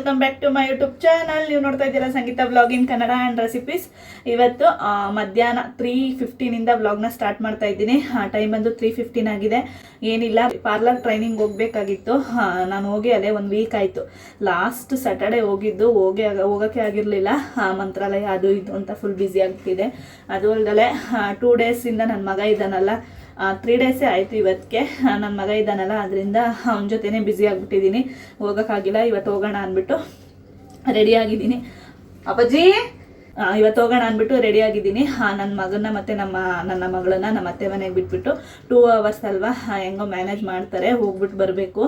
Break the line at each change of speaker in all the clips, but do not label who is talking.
Welcome back to my YouTube channel. ನೀವು ನೋಡ್ತಾ ಇದ್ದೀರಾ Sangeetha blog in Kannada and recipes. ಇವತ್ತು ಮಧ್ಯಾಹ್ನ 3:15 ವ್ಲಾಗ್ನ ಸ್ಟಾರ್ಟ್ ಮಾಡ್ತಾ ಇದ್ದೀನಿ. ಟೈಮ್ ಬಂದು 3:15 ಆಗಿದೆ. ಏನಿಲ್ಲ, ಪಾರ್ಲರ್ ಟ್ರೈನಿಂಗ್ ಹೋಗ್ಬೇಕಾಗಿತ್ತು. ನಾನು ಹೋಗಿ ಅಲ್ಲೇ 1 ವೀಕ್ ಆಯಿತು. ಲಾಸ್ಟ್ ಸ್ಯಾಟರ್ಡೆ ಹೋಗಿದ್ದು, ಹೋಗೋಕ್ಕೆ ಆಗಿರಲಿಲ್ಲ. ಮಂತ್ರಾಲಯ ಅದು ಇದು ಅಂತ ಫುಲ್ ಬ್ಯುಸಿ ಆಗ್ತಿದೆ. ಅದು ಅಲ್ಲದೆ 2 ಡೇಸಿಂದ ನನ್ನ ಮಗ ಇದ್ದಾನಲ್ಲ, 3 ಡೇಸೇ ಆಯಿತು ಇವತ್ತಿಗೆ. ನನ್ನ ಮಗ ಇದ್ದಾನಲ್ಲ, ಅದರಿಂದ ಅವನ ಜೊತೆನೇ ಬ್ಯುಸಿ ಆಗಿಬಿಟ್ಟಿದ್ದೀನಿ. ಹೋಗೋಕ್ಕಾಗಿಲ್ಲ. ಇವತ್ತು ಹೋಗೋಣ ಅಂದ್ಬಿಟ್ಟು ರೆಡಿ ಆಗಿದ್ದೀನಿ. ಅಪ್ಪಾಜಿ ಇವತ್ತು ಹೋಗೋಣ ಅಂದ್ಬಿಟ್ಟು ರೆಡಿ ಆಗಿದ್ದೀನಿ. ನನ್ನ ಮಗನ ಮತ್ತು ನನ್ನ ಮಗಳನ್ನ ನಮ್ಮ ಅತ್ತೆ ಮನೆಗೆ ಬಿಟ್ಬಿಟ್ಟು 2 ಅವರ್ಸ್ ಅಲ್ವಾ, ಹೆಂಗೋ ಮ್ಯಾನೇಜ್ ಮಾಡ್ತಾರೆ, ಹೋಗ್ಬಿಟ್ಟು ಬರಬೇಕು.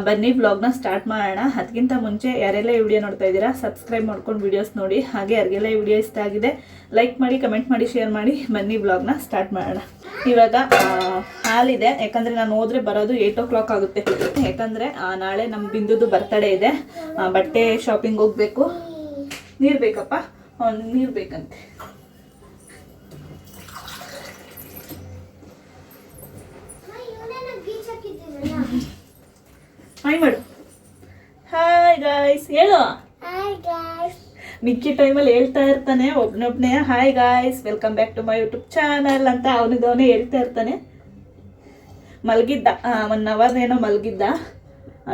ಬನ್ನಿ ವ್ಲಾಗ್ನ ಸ್ಟಾರ್ಟ್ ಮಾಡೋಣ. ಅದಕ್ಕಿಂತ ಮುಂಚೆ ಯಾರೆಲ್ಲ ಈ ವಿಡಿಯೋ ನೋಡ್ತಾ ಇದ್ದೀರಾ ಸಬ್ಸ್ಕ್ರೈಬ್ ಮಾಡ್ಕೊಂಡು ವಿಡಿಯೋಸ್ ನೋಡಿ. ಹಾಗೆ ಯಾರಿಗೆಲ್ಲ ಈ ವಿಡಿಯೋ ಇಷ್ಟ ಆಗಿದೆ ಲೈಕ್ ಮಾಡಿ, ಕಮೆಂಟ್ ಮಾಡಿ, ಶೇರ್ ಮಾಡಿ. ಬನ್ನಿ ವ್ಲಾಗ್ನ ಸ್ಟಾರ್ಟ್ ಮಾಡೋಣ. ಇವಾಗ ಹಾಲಿದೆ, ಯಾಕಂದರೆ ನಾನು ಹೋದ್ರೆ ಬರೋದು 8 o'clock ಆಗುತ್ತೆ. ಯಾಕಂದರೆ ನಾಳೆ ನಮ್ಮ ಬಿಂದುದು ಬರ್ತಡೇ ಇದೆ. ಬಟ್ಟೆ ಶಾಪಿಂಗ್ ಹೋಗಬೇಕು. ನೀರು ಬೇಕಪ್ಪ, ನೀರು ಬೇಕಂತೆ. ಹಾಯ್ ಮಾಡು. ಹಾಯ್ ಗಾಯ್ಸ್ ಹೇಳು. ಮಿಕ್ಕಿ ಟೈಮಲ್ಲಿ ಹೇಳ್ತಾ ಇರ್ತಾನೆ ಒಬ್ನೊಬ್ನೇ, hi guys welcome back to my YouTube channel ಅಂತ ಅವನಿದವನೇ ಹೇಳ್ತಾ ಇರ್ತಾನೆ. ಮಲಗಿದ್ದ 1 hour ಏನೋ ಮಲಗಿದ್ದ.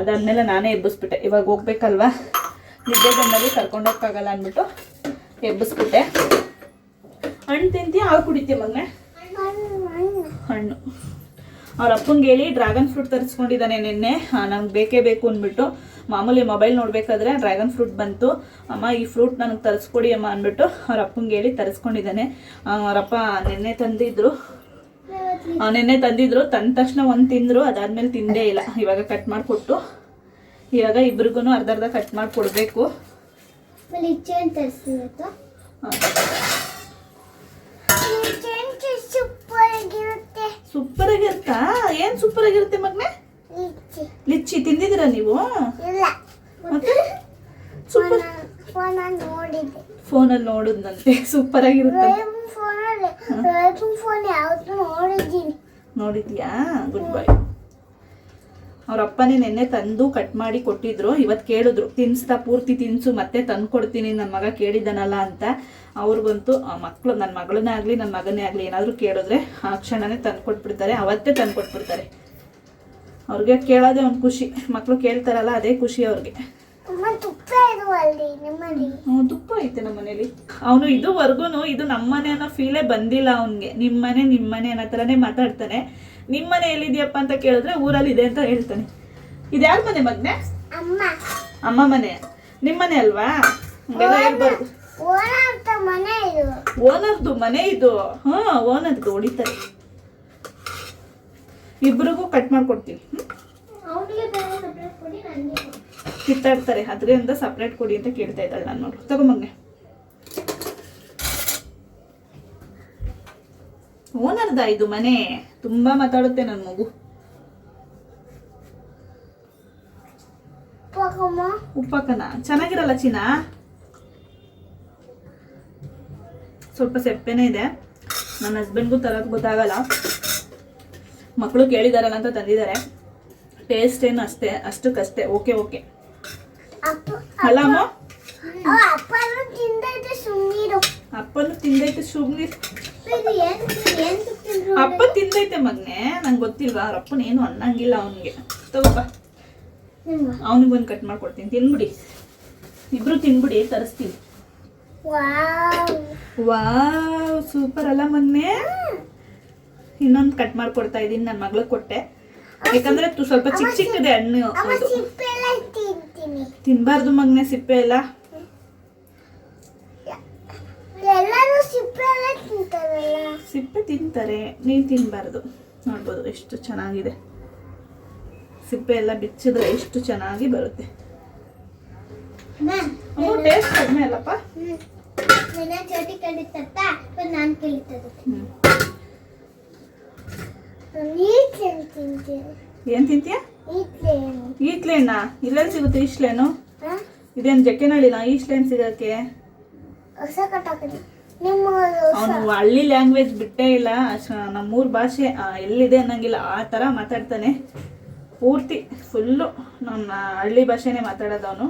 ಅದಾದ್ಮೇಲೆ ನಾನೇ ಎಬ್ಬಿಸ್ಬಿಟ್ಟೆ. ಇವಾಗ ಹೋಗ್ಬೇಕಲ್ವಾ, ನಿದ್ದೆ ಬಂದಲ್ಲಿ ಕರ್ಕೊಂಡೋಗಕ್ಕಾಗಲ್ಲ ಅಂದ್ಬಿಟ್ಟು ಎಬ್ಬಿಸ್ಬಿಟ್ಟೆ. ಹಣ್ಣು ತಿಂತೀಯ, ಹಾಲು ಕುಡಿತೀಯ ಮಗನೇ? ಹಣ್ಣು. ಅವ್ರ ಅಪ್ಪಂಗೆ ಹೇಳಿ ಡ್ರ್ಯಾಗನ್ ಫ್ರೂಟ್ ತರಿಸ್ಕೊಂಡಿದ್ದಾನೆ ನಿನ್ನೆ. ನಂಗೆ ಬೇಕೇ ಬೇಕು ಅಂದ್ಬಿಟ್ಟು. ಮಾಮೂಲಿ ಮೊಬೈಲ್ ನೋಡಬೇಕಾದ್ರೆ ಡ್ರ್ಯಾಗನ್ ಫ್ರೂಟ್ ಬಂತು. ಅಮ್ಮ ಈ ಫ್ರೂಟ್ ನನಗೆ ತರಿಸ್ಕೊಡಿ ಅಮ್ಮ ಅಂದ್ಬಿಟ್ಟು ಅವ್ರ ಅಪ್ಪಂಗೆ ಹೇಳಿ ತರಿಸ್ಕೊಂಡಿದ್ದಾನೆ. ಅವರಪ್ಪ ನೆನ್ನೆ ತಂದಿದ್ರು. ತಂದ ತಕ್ಷಣ 1 ತಿಂದರು. ಅದಾದ್ಮೇಲೆ ತಿಂದೇ ಇಲ್ಲ. ಇವಾಗ ಕಟ್ ಮಾಡಿಕೊಟ್ಟು, ಇವಾಗ ಇಬ್ರಿಗೂ ಅರ್ಧ ಕಟ್ ಮಾಡಿ ಕೊಡಬೇಕು. ಸೂಪರ್ ಆಗಿರುತ್ತಾ? ಏನ್ ಸೂಪರ್ ಆಗಿರುತ್ತೆ ಮಗ್ನೆ? ಲಿಚ್ಚಿ ತಿಂದಿದ್ದೀರಾ ನೀವು? ಸೂಪರ್. ಫೋನಲ್ಲಿ ನೋಡಿದ್ನಂತೆ ಸೂಪರ್ ಆಗಿರುತ್ತೆ. ನೋಡಿದ್ಯಾ? Good bye. ಅವ್ರ ಅಪ್ಪನೇ ನೆನ್ನೆ ತಂದು ಕಟ್ ಮಾಡಿ ಕೊಟ್ಟಿದ್ರು. ಇವತ್ತು ಕೇಳಿದ್ರು, ತಿನ್ಸ್ತಾ ಪೂರ್ತಿ ತಿನ್ಸು ಮತ್ತೆ ತಂದು ಕೊಡ್ತೀನಿ ನನ್ನ ಮಗ ಕೇಳಿದ್ದಾನಲ್ಲ ಅಂತ. ಅವ್ರಿಗಂತೂ ಮಕ್ಕಳು, ನನ್ನ ಮಗಳನ್ನೇ ಆಗಲಿ ನನ್ನ ಮಗನೇ ಆಗಲಿ ಏನಾದರೂ ಕೇಳಿದ್ರೆ ಆ ಕ್ಷಣನೇ ತಂದು ಕೊಟ್ಬಿಡ್ತಾರೆ. ಅವತ್ತೇ ತಂದು ಕೊಟ್ಬಿಡ್ತಾರೆ. ಅವ್ರಿಗೆ ಕೇಳೋದೇ ಒಂದು ಖುಷಿ. ಮಕ್ಕಳು ಕೇಳ್ತಾರಲ್ಲ, ಅದೇ ಖುಷಿ ಅವ್ರಿಗೆ. ತುಪ್ಪ ಐತೆ ನಮ್ಮ ಮನೇಲಿ. ಅವನು ಇದುವರೆಗೂ ಇದು ನಮ್ಮನೆ ಅನ್ನೋ ಫೀಲೇ ಬಂದಿಲ್ಲ ಅವನಿಗೆ. ನಿಮ್ಮನೆ ಅನ್ನೋ ಥರನೇ ಮಾತಾಡ್ತಾನೆ. ನಿಮ್ಮನೆ ಎಲ್ಲಿದೆಯಪ್ಪ ಅಂತ ಕೇಳಿದ್ರೆ ಊರಲ್ಲಿ ಇದೆ ಅಂತ ಹೇಳ್ತಾನೆ. ಇದು ಯಾರ ಮನೆ ಮಗ್ನೆ? ಅಮ್ಮ ಮನೆ. ನಿಮ್ಮನೆ ಅಲ್ವಾ? ಹಂಗೆಲ್ಲ ಹೇಳ್ಬಾರ್ದು. ಓನರ್ದು ಮನೆ ಇದು. ಓನರ್ದು ಹೊಡಿತಾರೆ. ಇಬ್ರಿಗೂ ಕಟ್ ಮಾಡ್ಕೊಡ್ತೀವಿ. ಕಿತ್ತಾಡ್ತಾರೆ. ಅದರಿಂದ ಸಪ್ರೇಟ್ ಕೊಡಿ ಅಂತ ಕೇಳ್ತಾ ಇದ್ದಾಳೆ. ನಾನು ನೋಡು, ತಗೊಂಬಂಗೆ. ಓನರ್ದ ಇದು ಮನೆ. ತುಂಬಾ ಮಾತಾಡುತ್ತೆ ನನ್ನ ಮಗು. ಉಪ್ಪಕ್ಕನ ಚೆನ್ನಾಗಿರಲ್ಲ ಚಿನ್ನ. ಸ್ವಲ್ಪ ಸೆಪ್ಪೆನೇ ಇದೆ. ನನ್ನ ಹಸ್ಬೆಂಡ್ಗೂ ತರೋದು ಗೊತ್ತಾಗಲ್ಲ. ಮಕ್ಕಳು ಕೇಳಿದಾರಲ್ಲ ಅಂತ ತಂದಿದ್ದಾರೆ. ಟೇಸ್ಟ್ ಏನು ಅಷ್ಟಕ್ಕಷ್ಟೇ. ಓಕೆ ಅಲ್ಲಮ್ಮ? ಅಪ್ಪನು ತಿಂದೈತೆ ಸುಮ್ನಿರು. ಅಪ್ಪ ತಿಂದೈತೆ ಮಗ್ನೆ. ನಂಗೆ ಗೊತ್ತಿಲ್ವಾ? ಅವ್ರ ಅಪ್ಪನ ಏನು ಅನ್ನಂಗಿಲ್ಲ ಅವನಿಗೆ. ತಗೋಪ್ಪ, ಅವನಿಗೊಂದು ಕಟ್ ಮಾಡ್ಕೊಡ್ತೀನಿ. ತಿನ್ಬಿಡಿ, ಇಬ್ರು ತಿನ್ಬಿಡಿ, ತರಿಸ್ತೀನಿ. ವಾವ್, ಸೂಪರ್ ಅಲ್ಲ ಮಗ್ನೆ? ಇನ್ನೊಂದು ಕಟ್ ಮಾಡ್ಕೊಡ್ತಾ ಇದ್ದೀನಿ. ನನ್ನ ಮಗಳಿಗೆ ಕೊಟ್ಟೆ, ಯಾಕಂದ್ರೆ ಸ್ವಲ್ಪ ಚಿಕ್ಕದೆ ಹಣ್ಣು. ತಿನ್ಬಾರ್ದು ಮಗ್ನೆ ಸಿಪ್ಪೆ ಎಲ್ಲ. ಸಿಪ್ಪೆ ತಿಂತಾರೆ, ನೀನು ತಿನ್ಬಾರ್ದು. ನೋಡ್ಬೋದು ಎಷ್ಟು ಚೆನ್ನಾಗಿದೆ. ಸಿಪ್ಪೆ ಎಲ್ಲ ಬಿಚ್ಚಿದ್ರೆ ಎಷ್ಟು ಚೆನ್ನಾಗಿ ಬರುತ್ತೆ. ಟೇಸ್ಟ್ ಕಡಿಮೆ ಅಲ್ಲಪ್ಪ? ಏನ್ ತಿಂತೀಯ? ಈಟ್ಲೇನಾ? ಇಲ್ಲೆಲ್ಲಿ ಸಿಗುತ್ತೆ ಈಸ್ಲೇನು? ಇದೇನು ಜಕ್ಕೆನಳ್ಳಿನ ಈಸ್ಲೇನ್ ಸಿಗಕ್ಕೆ? ಅವನು ಹಳ್ಳಿ ಲ್ಯಾಂಗ್ವೇಜ್ ಬಿಟ್ಟೇ ಇಲ್ಲ. ನಮ್ಮೂರ್ ಭಾಷೆ ಎಲ್ಲಿದೆ ಅನ್ನಂಗಿಲ್ಲ, ಆ ಥರ ಮಾತಾಡ್ತಾನೆ. ಪೂರ್ತಿ ಫುಲ್ಲು ನಮ್ಮ ಹಳ್ಳಿ ಭಾಷೆನೇ ಮಾತಾಡೋದು ಅವನು.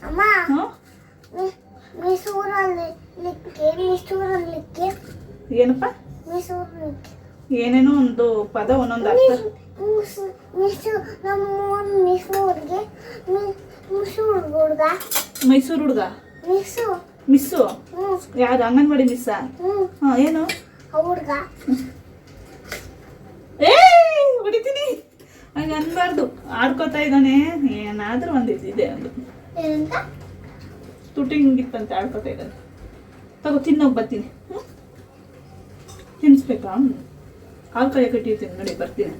ಹ್ಞೂ ಏನಪ್ಪ ಏನೇನೋ ಒಂದು ಪದ ಒಂದೊಂದು ಅರ್ಥ. ಮೈಸೂರು ಹುಡುಗ ಮಿಸ್ಸು ಯಾವ್ದು ಅಂಗನವಾಡಿ ಮಿಸ್ಸ? ಹಾಂ ಏನು ಹೊಡಿತೀನಿ ಹಂಗೆ ಅನ್ಬಾರ್ದು. ಆಡ್ಕೋತಾ ಇದ್ದಾನೆ, ಏನಾದ್ರೂ ಒಂದು ಇದೆ ಒಂದು ತುಟಿ ಹಿಂಗಿತ್ತಂತೆ ಆಡ್ಕೋತಾ ಇದ್ದಾನೆ. ತಗೋ ತಿನ್ನೋಗಿ ಬರ್ತೀನಿ. ತಿನ್ನಿಸ್ಬೇಕಾ? ಹಾಲು ಕಾಯಿ ಕಟ್ಟಿರ್ತೀನಿ ನೋಡಿ, ಬರ್ತೀನಿ.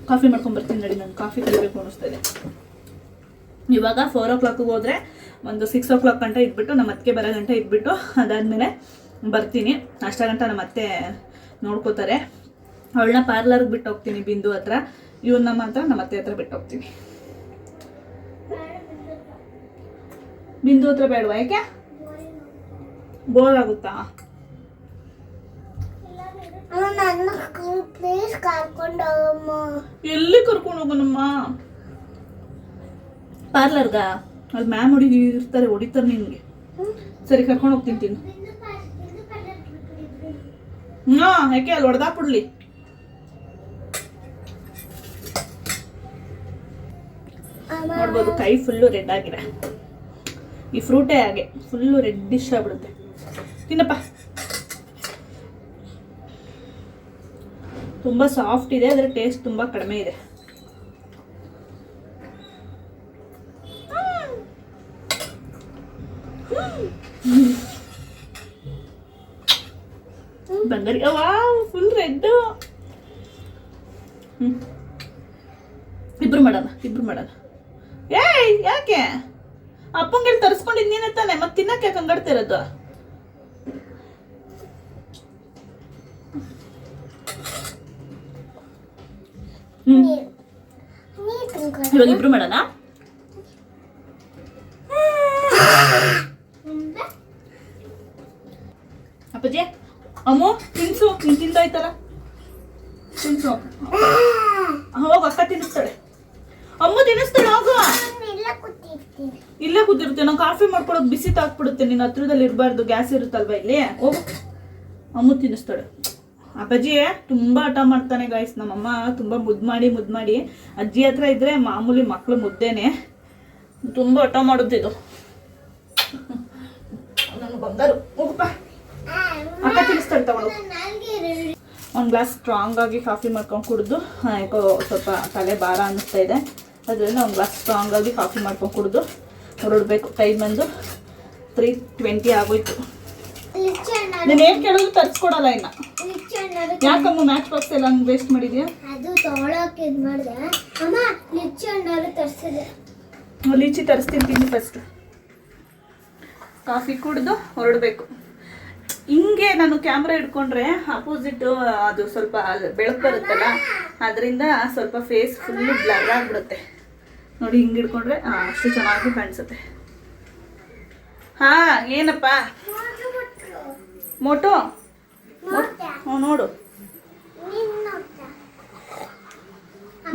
ಕಾಫಿ ಮಾಡ್ಕೊಂಡು ಬರ್ತೀನಿ ನೋಡಿ, ನಾನು ಕಾಫಿ ಕುಡಿಬೇಕು ಅನ್ನಿಸ್ತಾ ಇವಾಗ 4 o'clock ಹೋದರೆ ಒಂದು 6 o'clock ಗಂಟೆ ಇದ್ಬಿಟ್ಟು ನಮ್ಮ ಅತ್ತಿಗೆ ಬರೋ ಗಂಟೆ ಇದ್ಬಿಟ್ಟು ಅದಾದಮೇಲೆ ಬರ್ತೀನಿ. ಅಷ್ಟ ಗಂಟೆ ನಮ್ಮ ಅತ್ತೆ ನೋಡ್ಕೋತಾರೆ. ಅವಳನ್ನ ಪಾರ್ಲರ್ಗೆ ಬಿಟ್ಟು ಹೋಗ್ತೀನಿ ಬಿಂದು ಹತ್ರ, ಇವನ್ನ ಮಾತ್ರ ನಮ್ಮ ಅತ್ತೆ ಹತ್ರ ಬಿಟ್ಟು ಹೋಗ್ತೀನಿ. ಬಿಂದು ಹತ್ರ ಬೇಡವಾ? ಯಾಕೆ ಬೋರ್ ಆಗುತ್ತಾ? ಎಲ್ಲಿ ಕರ್ಕೊಂಡು ಹೋಗೋಣಮ್ಮ? ಪಾರ್ಲರ್ಗ? ಅಲ್ಲಿ ಮ್ಯಾಮ್ ಇರ್ತಾರೆ, ಹೊಡಿತಾರೆ ನಿನ್ಗೆ. ಸರಿ ಕರ್ಕೊಂಡು ಹೋಗ್ತೀನಿ ತಿನ್ನು. ಯಾಕೆ ಅಲ್ಲಿ ಹೊಡೆದಾಕ್ಬಿಡ್ಲಿ. ನೋಡ್ಬೋದು ಕೈ ಫುಲ್ಲು ರೆಡ್ ಆಗಿದೆ. ಈ ಫ್ರೂಟೇ ಹಾಗೆ ಫುಲ್ಲು ರೆಡ್ಡಿಶ್ ಆಗ್ಬಿಡುತ್ತೆ. ತಿನ್ನಪ್ಪ. ತುಂಬ ಸಾಫ್ಟ್ ಇದೆ, ಅದರ ಟೇಸ್ಟ್ ತುಂಬ ಕಡಿಮೆ ಇದೆ. ಬಂಗಾರಿ ವಾವ್ ಫುಲ್ ರೆಡ್. ಇಬ್ರು ಮಾಡೋಣ. ಏಯ್ ಯಾಕೆ ಅಪ್ಪಂಗೆ ತರಿಸ್ಕೊಂಡಿದ್ ನೀನೇ ತಾನೆ, ಮತ್ತೆ ತಿನ್ನಕ್ಕೆ ಯಾಕೆ ಹಂಗಾಡ್ತಾ ಇರೋದು? ಇವಾಗ ಇಬ್ರು ಮಾಡೋಣ. ಅಪ್ಪಾಜಿ ಅಮ್ಮು ತಿನ್ಸು, ನೀನ್ ತಿಂದಾಯ್ತಲ್ಲ, ತಿನ್ಸು. ಹೋಗು, ಅಕ್ಕ ತಿನ್ನಿಸ್ತಾಳೆ. ಅಮ್ಮ ತಿನ್ನಿಸ್ತಾಳೆ, ಹೋಗು. ಇಲ್ಲೇ ಕೂತಿರುತ್ತೆ. ನಾನು ಕಾಫಿ ಮಾಡ್ಕೊಳೋದು ಬಿಸಿ ತಾಕ್ಬಿಡುತ್ತೆ. ನಿನ್ನ ಹತ್ರದಲ್ಲಿ ಇರಬಾರ್ದು, ಗ್ಯಾಸ್ ಇರುತ್ತಲ್ವ ಇಲ್ಲಿ. ಹೋಗು, ಅಮ್ಮ ತಿನ್ನಿಸ್ತಾಳೆ. ಅಪ್ಪಾಜಿ ತುಂಬಾ ಹಠ ಮಾಡ್ತಾನೆ ಗಾಯ್ಸ್. ನಮ್ಮಮ್ಮ ತುಂಬಾ ಮುದ್ದು ಮಾಡಿ ಅಜ್ಜಿ ಹತ್ರ ಇದ್ರೆ ಮಾಮೂಲಿ ಮಕ್ಳು ಮುದ್ದೇನೆ, ತುಂಬಾ ಹಠ ಮಾಡುತ್ತಿದ್ದು. ನಾನು ಬಂಗಾರು. ಹೋಗಪ್ಪ, ಅಕ್ಕ ತಿನ್ನಿಸ್ತಾಳೆ, ತಗೊಳು. ಒಂದು ಗ್ಲಾಸ್ ಸ್ಟ್ರಾಂಗ್ ಆಗಿ ಕಾಫಿ ಮಾಡ್ಕೊಂಡು ಕುಡಿದು, ಯಾಕೋ ಸ್ವಲ್ಪ ತಲೆ ಭಾರ ಅನ್ನಿಸ್ತಾ ಇದೆ, ಅದರಿಂದ ಒಂದು ಗ್ಲಾಸ್ ಸ್ಟ್ರಾಂಗ್ ಆಗಿ ಕಾಫಿ ಮಾಡ್ಕೊಂಡು ಕುಡಿದು ಹೊರಡಬೇಕು. ಟೈಮ್ ಬಂದು 3:20 ಆಗೋಯ್ತು. ನೀನು ಏನು ಕೇಳೋದು ತರಿಸ್ಕೊಡಲ್ಲ ಇನ್ನು. ಯಾಕಮ್ಮ ಮ್ಯಾಚ್ ಬಾಕ್ಸ್ ಎಲ್ಲ ಹಂಗೆ ವೇಸ್ಟ್ ಮಾಡಿದ್ಯಾ? ಲೀಚಿ ತರಿಸ್ತೀನಿ, ತಿಂದು ಫಸ್ಟ್. ಕಾಫಿ ಕುಡಿದು ಹೊರಡಬೇಕು. ಹಿಂಗೆ ನಾನು ಕ್ಯಾಮ್ರಾ ಹಿಡ್ಕೊಂಡ್ರೆ ಅಪೋಸಿಟ್ ಅದು ಸ್ವಲ್ಪ ಬೆಳಕು ಬರುತ್ತಲ್ಲ, ಅದರಿಂದ ಸ್ವಲ್ಪ ಫೇಸ್ ಫುಲ್ಲು ಬ್ಲರ್ ಆಗಿಬಿಡುತ್ತೆ ನೋಡಿ. ಹಿಂಗೆ ಹಿಡ್ಕೊಂಡ್ರೆ ಅಷ್ಟು ಚೆನ್ನಾಗಿ ಕಾಣಿಸುತ್ತೆ. ಏನಪ್ಪ ಮೋಟೋ? ನೋಡು,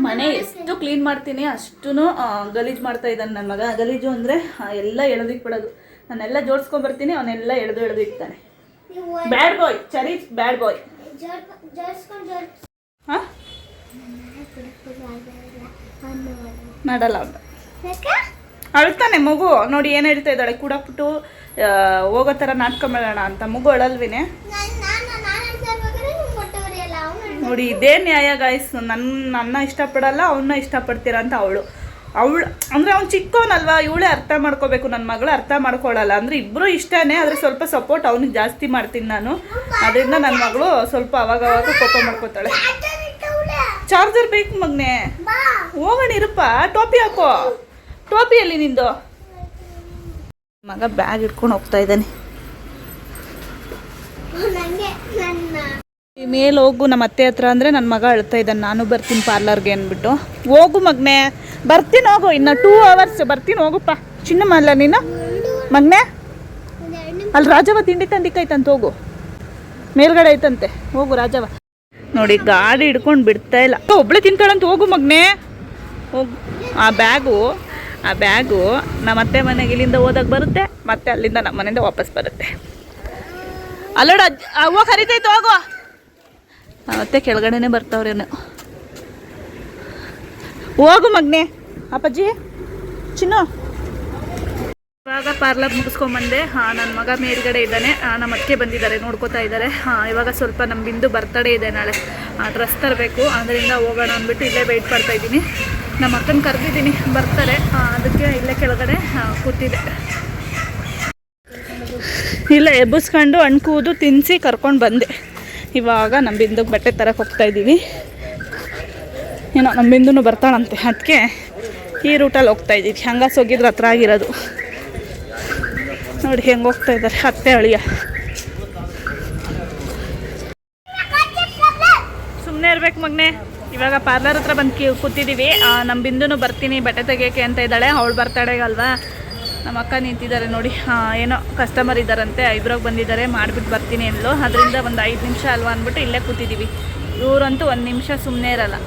ಮನೆ ಎಷ್ಟು ಕ್ಲೀನ್ ಮಾಡ್ತೀನಿ ಅಷ್ಟು ಗಲೀಜು ಮಾಡ್ತಾ ಇದ್ದಾನೆ ನನ್ನ ಮಗ. ಗಲೀಜು ಅಂದರೆ ಎಲ್ಲ ಎಳೆದಿಕ್ ಬಿಡೋದು. ನಾನೆಲ್ಲ ಜೋಡಿಸ್ಕೊಂಡ್ಬರ್ತೀನಿ, ಅವನ್ನೆಲ್ಲ ಎಳೆದು ಇಡ್ತಾನೆ. ಬ್ಯಾಡ್ ಬಾಯ್, ಚರೀಫ್ ಬ್ಯಾಡ್ ಬಾಯ್. ಮಾಡಲ್ಲ ಅವನು, ಅಳ್ತಾನೆ ಮಗು. ನೋಡಿ ಏನು ಹೇಳ್ತಾ ಇದ್ದಾಳೆ, ಕೂಡಕ್ಬಿಟ್ಟು ಹೋಗೋ ಥರ ನಾಟಕ ಮಾಡೋಣ ಅಂತ. ಮಗು ಅಳಲ್ವಿನೇ ನೋಡಿ. ಇದೇ ನ್ಯಾಯ ಗಾಯ್ಸ್. ನನ್ನ ಇಷ್ಟಪಡಲ್ಲ, ಅವನ್ನ ಇಷ್ಟಪಡ್ತೀರ ಅಂತ ಅವಳು ಅಂದರೆ ಅವ್ನು ಚಿಕ್ಕವನಲ್ವಾ, ಇವಳೇ ಅರ್ಥ ಮಾಡ್ಕೋಬೇಕು. ನನ್ನ ಮಗಳು ಅರ್ಥ ಮಾಡ್ಕೊಳ್ಳಲ್ಲ. ಅಂದರೆ ಇಬ್ಬರು ಇಷ್ಟನೇ, ಆದರೆ ಸ್ವಲ್ಪ ಸಪೋರ್ಟ್ ಅವನಿಗೆ ಜಾಸ್ತಿ ಮಾಡ್ತೀನಿ ನಾನು. ಅದರಿಂದ ನನ್ನ ಮಗಳು ಸ್ವಲ್ಪ ಅವಾಗ ಕೋಪ ಮಾಡ್ಕೋತಾಳೆ. ಚಾರ್ಜರ್ ಬೇಕು ಮಗನೆ, ಹೋಗೋಣ ಇರಪ್ಪ. ಟೋಪಿ ಹಾಕೋ. ಟೋಪಿಯಲ್ಲಿ ನಿಂದು ಮಗ ಬ್ಯಾಗ್ ಇಟ್ಕೊಂಡು ಹೋಗ್ತಾ ಇದ್ದಾನೆ. ಮೇಲೆ ಹೋಗು ನಮ್ಮ ಅತ್ತೆ ಹತ್ರ ಅಂದರೆ ನನ್ನ ಮಗ ಅಳ್ತಾ ಇದ್ದಾನೆ. ನಾನು ಬರ್ತೀನಿ ಪಾರ್ಲರ್ಗೆ ಅಂದ್ಬಿಟ್ಟು. ಹೋಗು ಮಗನೆ, ಬರ್ತೀನಿ ಹೋಗು. ಇನ್ನು 2 hours ಬರ್ತೀನಿ, ಹೋಗುಪ್ಪ. ಚಿನ್ನಮ್ಮ ಅಲ್ಲ ನೀನು ಮಗನೆ? ಅಲ್ಲಿ ರಾಜವ ತಿಂಡಿ ತಂದಿಕ್ಕೈತಂತ, ಹೋಗು. ಮೇಲ್ಗಡೆ ಐತಂತೆ, ಹೋಗು ರಾಜವ. ನೋಡಿ ಗಾಡಿ ಹಿಡ್ಕೊಂಡು ಬಿಡ್ತಾ ಇಲ್ಲ. ಒಬ್ಳೆ ತಿಂತಾಳಂತ, ಹೋಗು ಮಗನೆ ಹೋಗು. ಆ ಬ್ಯಾಗು ಆ ಬ್ಯಾಗು ನಮ್ಮ ಅತ್ತೆ ಮನೆಗೆ ಇಲ್ಲಿಂದ ಹೋದಾಗ ಬರುತ್ತೆ, ಮತ್ತೆ ಅಲ್ಲಿಂದ ನಮ್ಮ ಮನೆಯಿಂದ ವಾಪಸ್ ಬರುತ್ತೆ. ಅಲ್ಲೋಡ ಅವ್ವ ಕರಿತೈತೆ ಹೋಗೋ. ಮತ್ತೆ ಕೆಳಗಡೆನೆ ಬರ್ತಾವ್ರೇನು. ಹೋಗು ಮಗ್ನೆ. ಅಪ್ಪಾಜಿ ಚಿನ್ನು. ಇವಾಗ ಪಾರ್ಲರ್ ಮುಗಿಸ್ಕೊಂಬಂದೆ. ನನ್ನ ಮಗ ಮೇಲ್ಗಡೆ ಇದ್ದಾನೆ, ನಮ್ಮ ಅಕ್ಕೆ ಬಂದಿದ್ದಾರೆ, ನೋಡ್ಕೋತಾ ಇದ್ದಾರೆ. ಇವಾಗ ಸ್ವಲ್ಪ ನಮ್ಮ ಬಿಂದು ಬರ್ತಡೇ ಇದೆ ನಾಳೆ, ಡ್ರೆಸ್ ತರಬೇಕು, ಅದರಿಂದ ಹೋಗೋಣ ಅಂದ್ಬಿಟ್ಟು ಇಲ್ಲೇ ವೆಯ್ಟ್ ಮಾಡ್ತಾ ಇದ್ದೀನಿ. ನಮ್ಮ ಅಕ್ಕನ ಕರೆದಿದ್ದೀನಿ, ಬರ್ತಾರೆ, ಅದಕ್ಕೆ ಇಲ್ಲೇ ಕೆಳಗಡೆ ಕೂತಿದೆ. ಇಲ್ಲೇ ಎಬ್ಬಿಸ್ಕೊಂಡು ಅಣ್ಕೂದು ತಿನ್ನಿಸಿ ಕರ್ಕೊಂಡು ಬಂದೆ. ಇವಾಗ ನಮ್ಮ ಬಿಂದುಗೆ ಬಟ್ಟೆ ತರಕ್ಕೆ ಹೋಗ್ತಾ ಇದ್ದೀವಿ. ಏನೋ ನಮ್ಮ ಬಿಂದುನು ಬರ್ತಾಳಂತೆ, ಅದಕ್ಕೆ ಈ ರೂಟಲ್ಲಿ ಹೋಗ್ತಾ ಇದ್ದೀವಿ. ಹಂಗಾಸ್ ಹೋಗಿದ್ರೆ ಹತ್ರ ಆಗಿರೋದು. ನೋಡಿ ಹೆಂಗೆ ಹೋಗ್ತಾ ಇದ್ದಾರೆ ಅತ್ತೆ ಅಳಿಯ. ಸುಮ್ಮನೆ ಇರ್ಬೇಕು ಮಗನೆ. ಇವಾಗ ಪಾರ್ಲರ್ ಹತ್ರ ಬಂದು ಕೂತಿದ್ದೀವಿ. ನಮ್ಮ ಬಿಂದುನು ಬರ್ತೀನಿ ಬಟ್ಟೆ ತೆಗಿಯೋಕ್ಕೆ ಅಂತ ಇದ್ದಾಳೆ. ಅವಳು ಬರ್ತಡೆಗೆ ಅಲ್ವಾ. ನಮ್ಮ ಅಕ್ಕ ನಿಂತಿದ್ದಾರೆ ನೋಡಿ. ಏನೋ ಕಸ್ಟಮರ್ ಇದ್ದಾರಂತೆ, ಐಬ್ರೋಗೆ ಬಂದಿದ್ದಾರೆ, ಮಾಡಿಬಿಟ್ಟು ಬರ್ತೀನಿ ಅಂದ್ಲು. ಅದರಿಂದ ಒಂದು 5 ನಿಮಿಷ ಅಲ್ವಾ ಅಂದ್ಬಿಟ್ಟು ಇಲ್ಲೇ ಕೂತಿದ್ದೀವಿ. ಇವರಂತೂ 1 ನಿಮಿಷ ಸುಮ್ಮನೆ ಇರಲ್ಲ.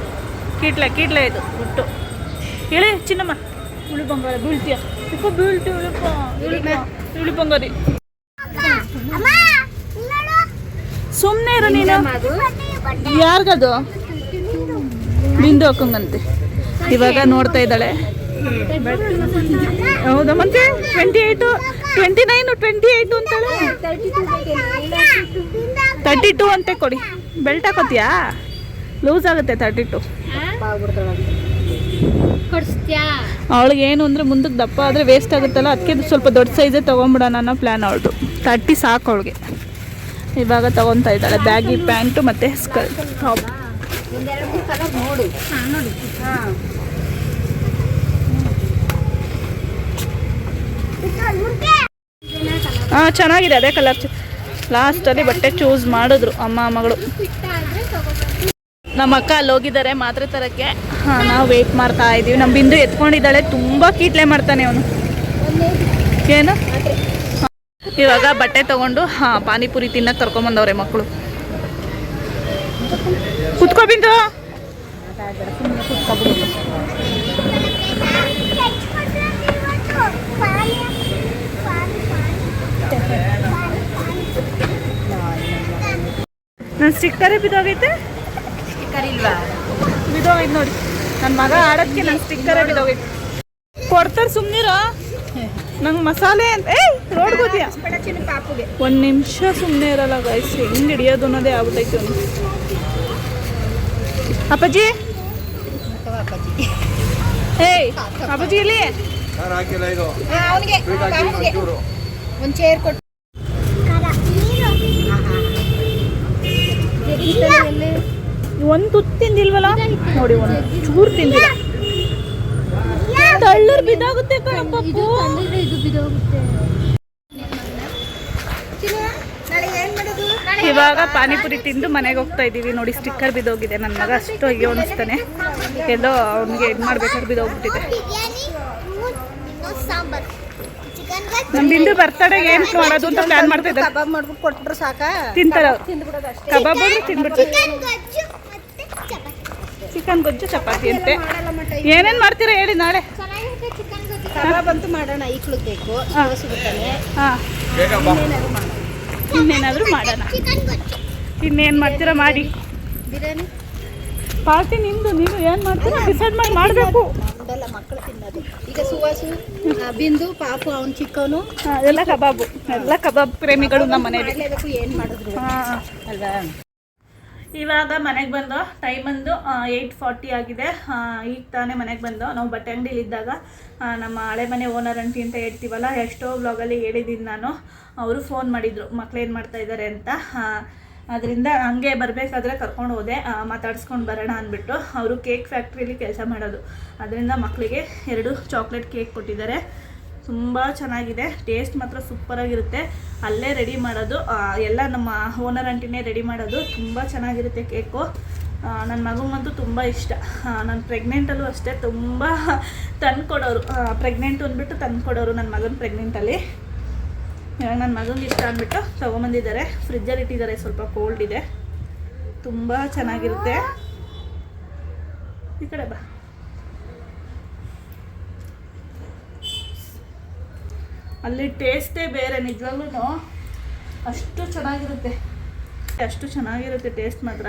ಕೀಟ್ಲೆ ಇದು ಬಿಟ್ಟು ಹೇಳಿ ಚಿನ್ನಮ್ಮ. ಉಳಿ ಬಂಗಾರ ಬೀಳ್ತೀಯ ಇಪ್ಪ, ಬೀಳ್ತೀವಿ ಇಳಿ ಬಂಗಾರಿ. ಸುಮ್ಮನೆ ಇರು ನೀನು. ಯಾರಿಗದು? ಬಿಂದು ಹಾಕೊಂಗಂತೆ. ಇವಾಗ ನೋಡ್ತಾ ಇದ್ದಾಳೆ. ಹೌದಾ ಮತ್ತೆ 28, 29, 28 ಅಂತಾಳೆ. 32 ಅಂತೆ ಕೊಡಿ. ಬೆಲ್ಟ್ ಹಾಕೋತೀಯಾ? ಲೂಸ್ ಆಗುತ್ತೆ 32. ಅವಳಿಗೆ ಏನು ಅಂದರೆ ಮುಂದಕ್ಕೆ ದಪ್ಪ ಆದರೆ ವೇಸ್ಟ್ ಆಗುತ್ತಲ್ಲ, ಅದಕ್ಕೆ ಸ್ವಲ್ಪ ದೊಡ್ಡ ಸೈಜೇ ತೊಗೊಂಬಿಡೋಣ ಅನ್ನೋ ಪ್ಲ್ಯಾನ್ ಅವಳದು. 30 ಸಾಕು ಅವಳಿಗೆ. ಇವಾಗ ತೊಗೊತಾ ಇದ್ದಾಳೆ ಬ್ಯಾಗಿ ಪ್ಯಾಂಟು ಮತ್ತು ಸ್ಕರ್ಟ್ ಟಾಪ್. ಚೆನ್ನಾಗಿದೆ ಅದೇ ಕಲರ್. ಲಾಸ್ಟಲ್ಲಿ ಬಟ್ಟೆ ಚೂಸ್ ಮಾಡಿದ್ರು ಅಮ್ಮ ಮಗಳು. ನಮ್ಮ ಅಕ್ಕ ಅಲ್ಲಿ ಹೋಗಿದ್ದಾರೆ ಮಾತ್ರೆ ತರಕ್ಕೆ. ನಾವು ವೆಯ್ಟ್ ಮಾಡ್ತಾ ಇದ್ದೀವಿ. ನಮ್ಮ ಬಿಂದು ಎತ್ಕೊಂಡಿದ್ದಾಳೆ, ತುಂಬ ಕೀಟ್ಲೆ ಮಾಡ್ತಾನೆ ಅವನು. ಏನು ಇವಾಗ ಬಟ್ಟೆ ತೊಗೊಂಡು ಪಾನಿಪುರಿ ತಿನ್ನಕ್ಕೆ ಕರ್ಕೊಂಬಂದವ್ರೆ ಮಕ್ಕಳು. ಕುತ್ಕೋ ಬಿಂದು. ನನ್ನ ಸ್ಟಿಕ್ಕರೇ ಬಿದ್ದೋಗೈತೆ. ಸ್ಟಿಕ್ಕರ್ ಇಲ್ವಾ? ಬಿದ್ದೋಗೈತೆ ನೋಡಿ. ನನ್ನ ಮಗ ಆಡೋದಕ್ಕೆ ನನ್ನ ಸ್ಟಿಕ್ಕರೇ ಬಿದ್ದೋಗೈತೆ. ಕೊಡ್ತಾರೆ ಸುಮ್ಮನಿರೋ. ನಂಗೆ ಮಸಾಲೆ ಅಂತ ರೋಡ್ ಗೊತ್ತಿಯಾ? 1 ನಿಮಿಷ ಸುಮ್ಮನೆ ಇರಲ್ಲ ಗೈಸ್. ಹೆಂಗೆ ಹಿಡಿಯೋದು ಅನ್ನೋದೇ ಆಗ್ಬಿಟ್ಟೈತೆ ಒಂದು. ಅಪ್ಪಾಜಿ ಅಪ್ಪಾಜಿ ಇಲ್ಲಿ ಒಂದು ಚೇರ್ ಕೊಟ್ಟು ಒಂದು ತುತ್ತು ತಿಂದಿಲ್ವಲ್ಲ ನೋಡಿ, ಒಂದು ಚೂರು ತಿಂದಿಲ್ಲ. ತಳ್ಳರ್ ಬಿದ್ದಾಗುತ್ತೆ ಕಣಪ್ಪು. ಇವಾಗ ಪಾನಿಪುರಿ ತಿಂದು ಮನೆಗೆ ಹೋಗ್ತಾ ಇದ್ದೀವಿ. ನೋಡಿ ಸ್ಟಿಕ್ಕರ್ ಬಿದ್ದೋಗಿದೆ. ನನ್ನ ಮಗ ಅಷ್ಟು ಅಯ್ಯೋ ಅನಿಸ್ತಾನೆ. ಎಲ್ಲೋ ಅವ್ನಿಗೆ ಇದು ಮಾಡ್ಬೇಕಾದ್ರೆ ಬಿದ್ದೋಗ್ಬಿಟ್ಟಿದೆ. ನಮ್ಮ ಬಿಂದು ಬರ್ತಡೆಗೆ ಏನು ಮಾಡೋದು ಅಂತ ಪ್ಲಾನ್ ಮಾಡ್ತಾ ಇದ್ದಾರೆ. ಕಬಾಬ್ ಮಾಡ್ಬಿಟ್ಟು ಕೊಟ್ಬಿಟ್ರೆ ಸಾಕ, ತಿಂತಾರೆ ಅವ್ರು. ಕಬಾಬ್ ತಿಂದ್ಬಿಟ್ಟು ಚಿಕನ್ ಗೊಜ್ಜು ಚಪಾತಿ ಅಂತೆ. ಏನೇನು ಮಾಡ್ತೀರಾ ಹೇಳಿ ನಾಳೆ? ಕಬಾಬ್ ಅಂತೂ ಮಾಡೋಣ. ಈಕ್ಳಿಗೆ ಬೇಕು. ಹಾಂ, ಇನ್ನೇನಾದರೂ ಮಾಡೋಣ. ಇನ್ನೇನು ಮಾಡ್ತೀರಾ ಮಾಡಿ. ಬಿರಿಯಾನಿ ಪಾರ್ಟಿ ನಿಮ್ಮದು. ನೀವು ಏನು ಮಾಡ್ತೀರಾ ಡಿಸೈಡ್ ಮಾಡಿ ಮಾಡಬೇಕು. ಮಕ್ಕಳು ತಿನ್ನೋದು. ಈಗ ಸುವಾಸು, ಬಿಂದು, ಪಾಪು, ಅವ್ನು ಚಿಕ್ಕವನು ಎಲ್ಲ ಕಬಾಬು. ಎಲ್ಲ ಕಬಾಬ್ ಪ್ರೇಮಿಗಳು ನಮ್ಮ ಮನೇಲಿ. ಏನು ಮಾಡಿದ್ರು ಅಲ್ವಾ. ಇವಾಗ ಮನೆಗೆ ಬಂದು ಟೈಮ್ ಒಂದು 8:40 ಆಗಿದೆ. ಈಗ ತಾನೇ ಮನೆಗೆ ಬಂದು. ನಾವು ಬಟ್ಟೆ ಅಂಗಡಿಲಿದ್ದಾಗ ನಮ್ಮ ಹಳೆ ಮನೆ ಓನರ್ ಆಂಟಿ ಅಂತ ಹೇಳ್ತೀವಲ್ಲ, ಎಷ್ಟೋ ಬ್ಲಾಗಲ್ಲಿ ಹೇಳಿದ್ದೀನಿ ನಾನು. ಅವರು ಫೋನ್ ಮಾಡಿದರು ಮಕ್ಳೇನು ಮಾಡ್ತಾಯಿದ್ದಾರೆ ಅಂತ. ಅದರಿಂದ ಹಂಗೆ ಬರಬೇಕಾದ್ರೆ ಕರ್ಕೊಂಡು ಹೋದೆ, ಮಾತಾಡ್ಸ್ಕೊಂಡು ಬರೋಣ ಅಂದ್ಬಿಟ್ಟು. ಅವರು ಕೇಕ್ ಫ್ಯಾಕ್ಟ್ರಿಲಿ ಕೆಲಸ ಮಾಡೋದು. ಅದರಿಂದ ಮಕ್ಕಳಿಗೆ 2 ಚಾಕ್ಲೇಟ್ ಕೇಕ್ ಕೊಟ್ಟಿದ್ದಾರೆ. ತುಂಬ ಚೆನ್ನಾಗಿದೆ, ಟೇಸ್ಟ್ ಮಾತ್ರ ಸೂಪರಾಗಿರುತ್ತೆ. ಅಲ್ಲೇ ರೆಡಿ ಮಾಡೋದು, ಎಲ್ಲ ನಮ್ಮ ಓನರ್ ಆಂಟಿನೇ ರೆಡಿ ಮಾಡೋದು. ತುಂಬ ಚೆನ್ನಾಗಿರುತ್ತೆ ಕೇಕು. ನನ್ನ ಮಗಂಗಂತೂ ತುಂಬ ಇಷ್ಟ. ನಾನು ಪ್ರೆಗ್ನೆಂಟಲ್ಲೂ ಅಷ್ಟೇ ತುಂಬ ತಂದುಕೊಡೋರು. ಪ್ರೆಗ್ನೆಂಟು ಅಂದ್ಬಿಟ್ಟು ತಂದುಕೊಡೋರು ನನ್ನ ಮಗನ ಪ್ರೆಗ್ನೆಂಟಲ್ಲಿ. ಇವಾಗ ನನ್ನ ಮಗನಿಗೆ ಇಷ್ಟ ಅಂದ್ಬಿಟ್ಟು ತೊಗೊಂಬಂದಿದ್ದಾರೆ. ಫ್ರಿಜ್ಜಲ್ಲಿ ಇಟ್ಟಿದ್ದಾರೆ, ಸ್ವಲ್ಪ ಕೋಲ್ಡ್ ಇದೆ. ತುಂಬ ಚೆನ್ನಾಗಿರುತ್ತೆ. ಈ ಕಡೆ ಬಾ. ಅಲ್ಲಿ ಟೇಸ್ಟೇ ಬೇರೆ ನಿಜವಾಗ್ಲೂ. ಅಷ್ಟು ಚೆನ್ನಾಗಿರುತ್ತೆ, ಅಷ್ಟು ಚೆನ್ನಾಗಿರುತ್ತೆ ಟೇಸ್ಟ್ ಮಾತ್ರ.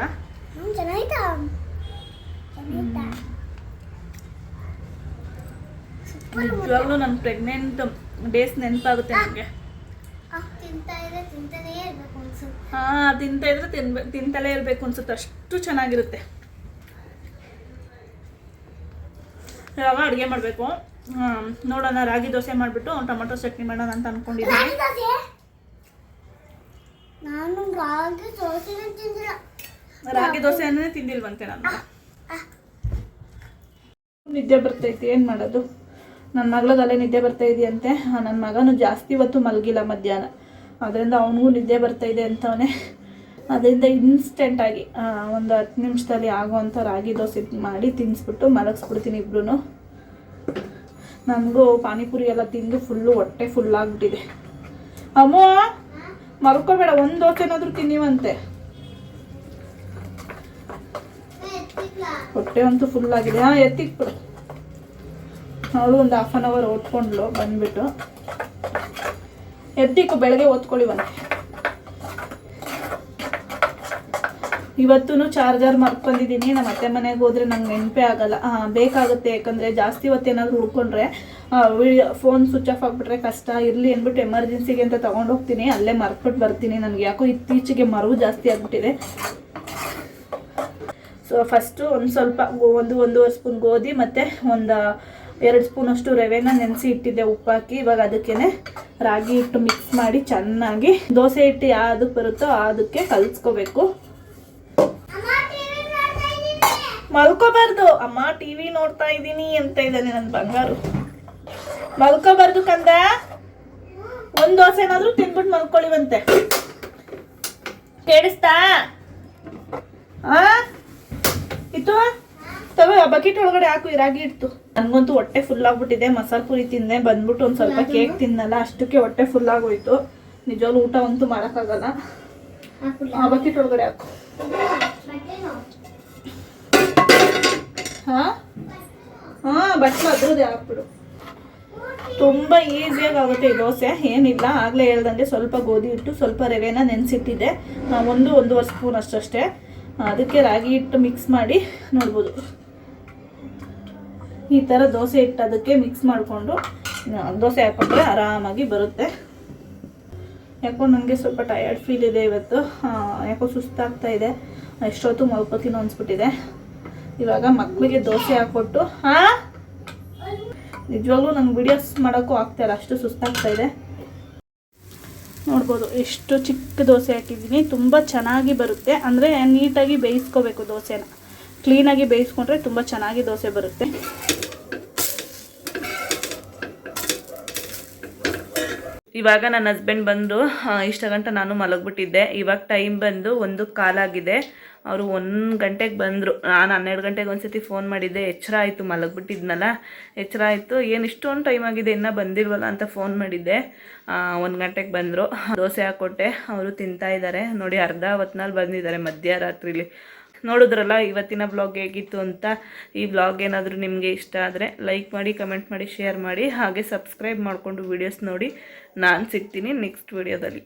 ನಿಜವಾಗ್ಲೂ ನನ್ನ ಪ್ರೆಗ್ನೆಂಟ್ ಡೇಸ್ ನೆನಪಾಗುತ್ತೆ ನನಗೆ. ಹಾಂ, ತಿಂತಾ ಇದ್ರೆ ತಿಂತಲೇ ಇರಬೇಕು ಅನ್ಸುತ್ತೆ, ಅಷ್ಟು ಚೆನ್ನಾಗಿರುತ್ತೆ. ಇವಾಗ ಅಡುಗೆ ಮಾಡಬೇಕು. ನೋಡೋಣ, ರಾಗಿ ದೋಸೆ ಮಾಡಿಬಿಟ್ಟು ಟೊಮೊಟೊ ಚಟ್ನಿ ಮಾಡೋಣ ಅಂತ ಅಂದ್ಕೊಂಡಿದ್ದೀನಿ. ರಾಗಿ ದೋಸೆನೇ ತಿಂದಿಲ್ವಂತೆ ನಾನು. ನಿದ್ದೆ ಬರ್ತೈತಿ, ಏನು ಮಾಡೋದು. ನನ್ನ ಮಗಳದಲ್ಲೇ ನಿದ್ದೆ ಬರ್ತಾ ಇದೆಯಂತೆ. ನನ್ನ ಮಗನೂ ಜಾಸ್ತಿ ಹೊತ್ತು ಮಲಗಿಲ್ಲ ಮಧ್ಯಾಹ್ನ, ಅದರಿಂದ ಅವನಿಗೂ ನಿದ್ದೆ ಬರ್ತಾ ಇದೆ ಅಂತವನೇ. ಅದರಿಂದ ಇನ್ಸ್ಟೆಂಟಾಗಿ ಒಂದು 10 ನಿಮಿಷದಲ್ಲಿ ಆಗುವಂಥ ರಾಗಿ ದೋಸೆ ಮಾಡಿ ತಿನ್ನಿಸ್ಬಿಟ್ಟು ಮಲಗಿಸ್ಬಿಡ್ತೀನಿ ಇಬ್ರು. ನನಗೂ ಪಾನಿಪುರಿ ಎಲ್ಲ ತಿಂದು ಫುಲ್ಲು ಹೊಟ್ಟೆ ಫುಲ್ಲಾಗ್ಬಿಟ್ಟಿದೆ. ಅಮ್ಮ ಮಲ್ಕೋಬೇಡ, ಒಂದು ದೋಸೆನಾದರೂ ತಿನ್ನಿವಂತೆ. ಹೊಟ್ಟೆ ಅಂತೂ ಫುಲ್ಲಾಗಿದೆ. ಹಾಂ, ಎತ್ತಿಕ್ಬಿಡು. ಅವಳು ಒಂದು 1/2 ಅವರ್ ಓದ್ಕೊಂಡ್ಲು, ಬಂದ್ಬಿಟ್ಟು ಎತ್ತಿಕ್ಕು, ಬೆಳಗ್ಗೆ ಓದ್ಕೊಳ್ಳಿವಂತೆ. ಇವತ್ತೂ ಚಾರ್ಜರ್ ಮರ್ಕೊಂಡಿದ್ದೀನಿ. ನಮ್ಮ ಅತ್ತೆ ಮನೆಗೆ ಹೋದರೆ ನಂಗೆ ನೆನಪೇ ಆಗಲ್ಲ, ಬೇಕಾಗುತ್ತೆ. ಯಾಕಂದರೆ ಜಾಸ್ತಿ ಹೊತ್ತೇನಾದರೂ ಉಳ್ಕೊಂಡ್ರೆ ಫೋನ್ ಸ್ವಿಚ್ ಆಫ್ ಆಗಿಬಿಟ್ರೆ ಕಷ್ಟ. ಇರಲಿ ಅಂದ್ಬಿಟ್ಟು ಎಮರ್ಜೆನ್ಸಿಗೆ ಅಂತ ತೊಗೊಂಡೋಗ್ತೀನಿ, ಅಲ್ಲೇ ಮರ್ತ್ಬಿಟ್ಟು ಬರ್ತೀನಿ. ನನಗೆ ಯಾಕೋ ಇತ್ತೀಚೆಗೆ ಮರವು ಜಾಸ್ತಿ ಆಗಿಬಿಟ್ಟಿದೆ. ಸೊ ಫಸ್ಟು ಒಂದು ಸ್ವಲ್ಪ 1-1.5 ಸ್ಪೂನ್ ಗೋಧಿ ಮತ್ತು ಒಂದು 2 ಸ್ಪೂನಷ್ಟು ರವೆನ ನೆನೆಸಿ ಇಟ್ಟಿದ್ದೆ ಉಪ್ಪಾಕಿ. ಇವಾಗ ಅದಕ್ಕೇ ರಾಗಿ ಹಿಟ್ಟು ಮಿಕ್ಸ್ ಮಾಡಿ ಚೆನ್ನಾಗಿ ದೋಸೆ ಹಿಟ್ಟು ಯಾವುದಕ್ಕೆ ಬರುತ್ತೋ ಅದಕ್ಕೆ ಕಲಿಸ್ಕೋಬೇಕು. ಮಲ್ಕೋಬಾರ್ದು ಅಮ್ಮ, ಟಿವಿ ನೋಡ್ತಾ ಇದ್ದೀನಿ ಅಂತ ಇದ್ದಾನೆ ನನ್ನ ಬಂಗಾರು. ಮಲ್ಕೋಬಾರ್ದು ಕಂದ, ಒಂದು ದೋಸೆನಾದ್ರೂ ತಿನ್ಬಿಟ್ಟು ಮಲ್ಕೊಳ್ಳಿವಂತೆ. ಕೇಳಿಸ್ತಾ? ಇತ್ತು ತಗೋ, ಬಕೆಟ್ ಒಳಗಡೆ ಹಾಕು ಈ ರಾಗಿ ಹಿಟ್ಟು. ನನಗಂತೂ ಹೊಟ್ಟೆ ಫುಲ್ ಆಗ್ಬಿಟ್ಟಿದೆ. ಮಸಾಲೆ ಪುರಿ ತಿಂದೆ, ಬಂದ್ಬಿಟ್ಟು ಒಂದು ಸ್ವಲ್ಪ ಕೇಕ್ ತಿನ್ನಲ್ಲ, ಅಷ್ಟಕ್ಕೆ ಹೊಟ್ಟೆ ಫುಲ್ ಆಗೋಯ್ತು. ನಿಜವಾಗ್ಲೂ ಊಟ ಅಂತೂ ಮಾಡೋಕ್ಕಾಗಲ್ಲ. ಬಕೆಟ್ ಒಳಗಡೆ ಹಾಕು. ಬಟ್ಲು ಅದ್ರದ್ದೇ ಹಾಕ್ಬಿಡು. ತುಂಬ ಈಸಿಯಾಗಿ ಆಗುತ್ತೆ ಈ ದೋಸೆ, ಏನಿಲ್ಲ. ಆಗಲೇ ಹೇಳ್ದಂಗೆ ಸ್ವಲ್ಪ ಗೋಧಿ ಹಿಟ್ಟು, ಸ್ವಲ್ಪ ರವೆನ ನೆನೆಸಿಟ್ಟಿದ್ದೆ, 1-1.5 ಸ್ಪೂನ್ ಅಷ್ಟೇ. ಅದಕ್ಕೆ ರಾಗಿ ಹಿಟ್ಟು ಮಿಕ್ಸ್ ಮಾಡಿ ನೋಡ್ಬೋದು. ಈ ಥರ ದೋಸೆ ಹಿಟ್ಟು ಅದಕ್ಕೆ ಮಿಕ್ಸ್ ಮಾಡಿಕೊಂಡು ದೋಸೆ ಹಾಕ್ಕೊಂಡ್ರೆ ಆರಾಮಾಗಿ ಬರುತ್ತೆ. ಯಾಕೋ ನನಗೆ ಸ್ವಲ್ಪ ಟಯರ್ಡ್ ಫೀಲ್ ಇದೆ ಇವತ್ತು. ಯಾಕೋ ಸುಸ್ತಾಗ್ತಾ ಇದೆ, ಎಷ್ಟೊತ್ತು ಮಲ್ಕೋತೀನೋ ಅನಿಸ್ಬಿಟ್ಟಿದೆ. ಇವಾಗ ಮಕ್ಕಳಿಗೆ ದೋಸೆ ಹಾಕ್ಕೊಟ್ಟು ನಿಜವಾಗ್ಲೂ ನಂಗೆ ವಿಡಿಯೋಸ್ ಮಾಡೋಕ್ಕೂ ಆಗ್ತಾಯಿಲ್ಲ, ಅಷ್ಟು ಸುಸ್ತಾಗ್ತಾ ಇದೆ. ನೋಡ್ಬೋದು ಎಷ್ಟು ಚಿಕ್ಕ ದೋಸೆ ಹಾಕಿದ್ದೀನಿ. ತುಂಬ ಚೆನ್ನಾಗಿ ಬರುತ್ತೆ. ಅಂದರೆ ನೀಟಾಗಿ ಬೇಯಿಸ್ಕೋಬೇಕು ದೋಸೆನ, ಕ್ಲೀನಾಗಿ ಬೇಯಿಸ್ಕೊಂಡ್ರೆ ತುಂಬ ಚೆನ್ನಾಗಿ ದೋಸೆ ಬರುತ್ತೆ. ಇವಾಗ ನನ್ನ ಹಸ್ಬೆಂಡ್ ಬಂದು ಇಷ್ಟ ಗಂಟೆ ನಾನು ಮಲಗಿಬಿಟ್ಟಿದ್ದೆ. ಇವಾಗ ಟೈಮ್ ಬಂದು 1:15 ಆಗಿದೆ. ಅವರು 1 ಗಂಟೆಗೆ ಬಂದರು. ನಾನು 12 ಗಂಟೆಗೆ ಒಂದ್ಸತಿ ಫೋನ್ ಮಾಡಿದ್ದೆ. ಎಚ್ಚರ ಆಯಿತು, ಮಲಗಿಬಿಟ್ಟಿದ್ನಲ್ಲ, ಎಚ್ಚರ ಆಯಿತು. ಏನು ಇಷ್ಟೊಂದು ಟೈಮ್ ಆಗಿದೆ ಇನ್ನೂ ಬಂದಿಲ್ವಲ್ಲ ಅಂತ ಫೋನ್ ಮಾಡಿದ್ದೆ. 1 ಗಂಟೆಗೆ ಬಂದರು. ದೋಸೆ ಹಾಕ್ಕೊಟ್ಟೆ, ಅವರು ತಿಂತಾ ಇದ್ದಾರೆ. ನೋಡಿ, ಅರ್ಧ ಹೊತ್ತಿನಲ್ಲಿ ಬಂದಿದ್ದಾರೆ ಮಧ್ಯರಾತ್ರಿಲಿ. ನೋಡಿದ್ರಲ್ಲ ಇವತ್ತಿನ ಬ್ಲಾಗ್ ಹೇಗಿತ್ತು ಅಂತ. ಈ ಬ್ಲಾಗ್ ಏನಾದರೂ ನಿಮಗೆ ಇಷ್ಟ ಆದರೆ ಲೈಕ್ ಮಾಡಿ, ಕಮೆಂಟ್ ಮಾಡಿ, ಶೇರ್ ಮಾಡಿ, ಹಾಗೆ ಸಬ್ಸ್ಕ್ರೈಬ್ ಮಾಡಿಕೊಂಡು ವೀಡಿಯೋಸ್ ನೋಡಿ. ನಾನು ಸಿಗ್ತೀನಿ ನೆಕ್ಸ್ಟ್ ವೀಡಿಯೋದಲ್ಲಿ.